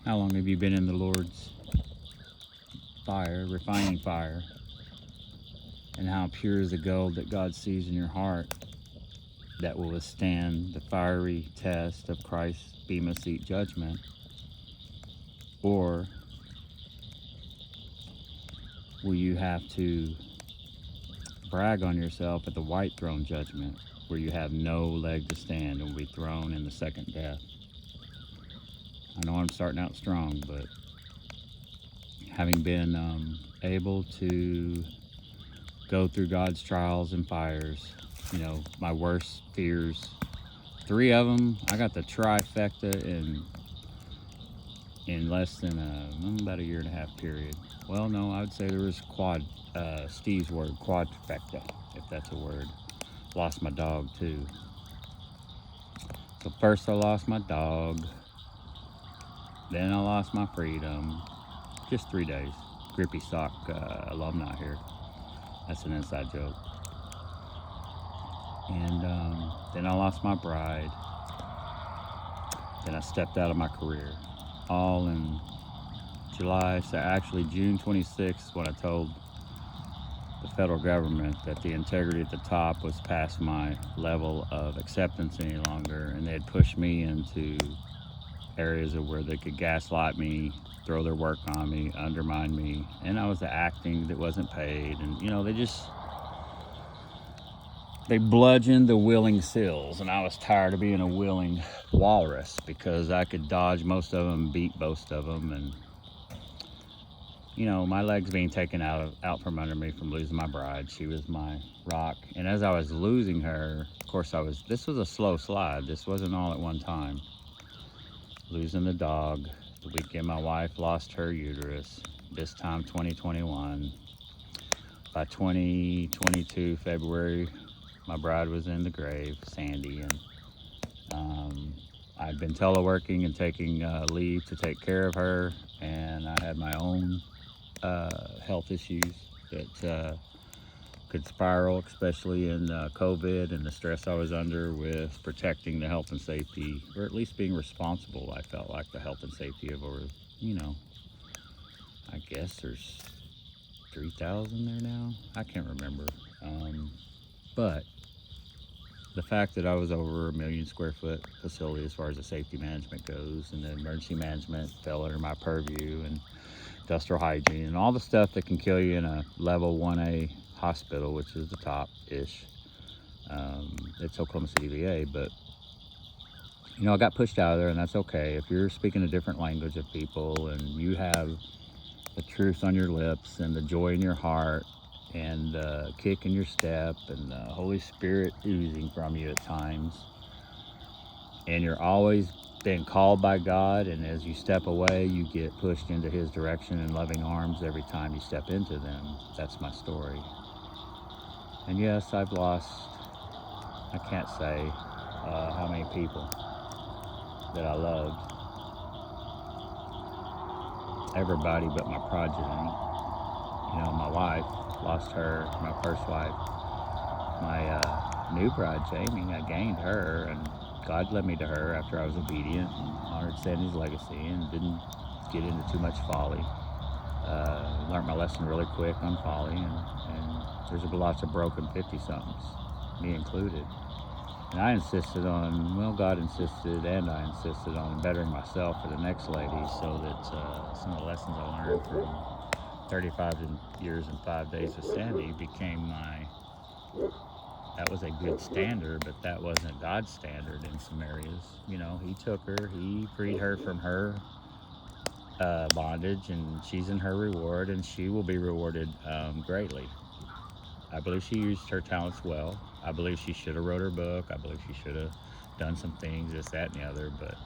How long have you been in the Lord's fire, refining fire? And how pure is the gold that God sees in your heart that will withstand the fiery test of Christ's Bema Seat judgment? Or will you have to brag on yourself at the white throne judgment, where you have no leg to stand and will be thrown in the second death? I know I'm starting out strong, but having been able to go through God's trials and fires, my worst fears, 3 of them, I got the trifecta in less than about a 1.5 year period. Well, no, I would say there was Steve's word, quadfecta, if that's a word. Lost my dog too. So first I lost my dog, then I lost my freedom. Just 3 days. Grippy sock alumni here. That's an inside joke. And then I lost my bride. Then I stepped out of my career. All in July, so actually June 26th, when I told the federal government that the integrity at the top was past my level of acceptance any longer, and they had pushed me into areas of where they could gaslight me, throw their work on me, undermine me, and I was acting that wasn't paid, and they bludgeoned the willing seals, and I was tired of being a willing walrus because I could dodge most of them, beat most of them, and my legs being taken out from under me from losing my bride. She was my rock, and as I was losing her, of course this was a slow slide. This wasn't all at one time. Losing the dog, the weekend my wife lost her uterus, this time 2021. By 2022 February, my bride was in the grave, Sandy, and I'd been teleworking and taking leave to take care of her, and I had my own health issues that could spiral, especially in COVID and the stress I was under with protecting the health and safety, or at least being responsible. I felt like the health and safety of over, I guess there's 3,000 there now. I can't remember. But the fact that I was over a 1,000,000 square foot facility as far as the safety management goes, and the emergency management fell under my purview, and industrial hygiene, and all the stuff that can kill you in a level 1A hospital, which is the top-ish. It's Oklahoma City VA, but I got pushed out of there, and that's okay. If you're speaking a different language of people, and you have the truth on your lips, and the joy in your heart, and the kick in your step, and the Holy Spirit oozing from you at times, and you're always being called by God, and as you step away, you get pushed into His direction in loving arms every time you step into them. That's my story. And yes, I've lost, I can't say how many people that I loved. Everybody but my progeny. My wife, lost her, my first wife. My new bride, Jamie, I gained her, and God led me to her after I was obedient and honored Sandy's legacy and didn't get into too much folly. Learned my lesson really quick on folly, and there's lots of broken 50-somethings, me included. And I insisted on, God insisted, and I insisted on bettering myself for the next lady, so that some of the lessons I learned from 35 years and 5 days with Sandy became that was a good standard, but that wasn't God's standard in some areas. He took her, He freed her from her bondage, and she's in her reward, and she will be rewarded greatly. I believe she used her talents well. I believe she should have wrote her book. I believe she should have done some things, this, that, and the other. But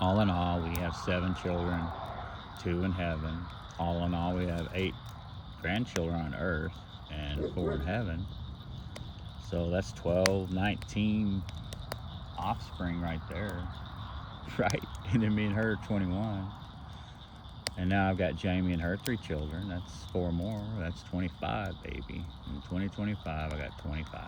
all in all, we have 7 children, 2 in heaven. All in all, we have 8 grandchildren on earth and 4 in heaven. So that's 12, 19 offspring right there, right? And then me and her 21. And now I've got Jamie and her 3 children. That's 4 more. That's 25, baby. In 2025, I got 25.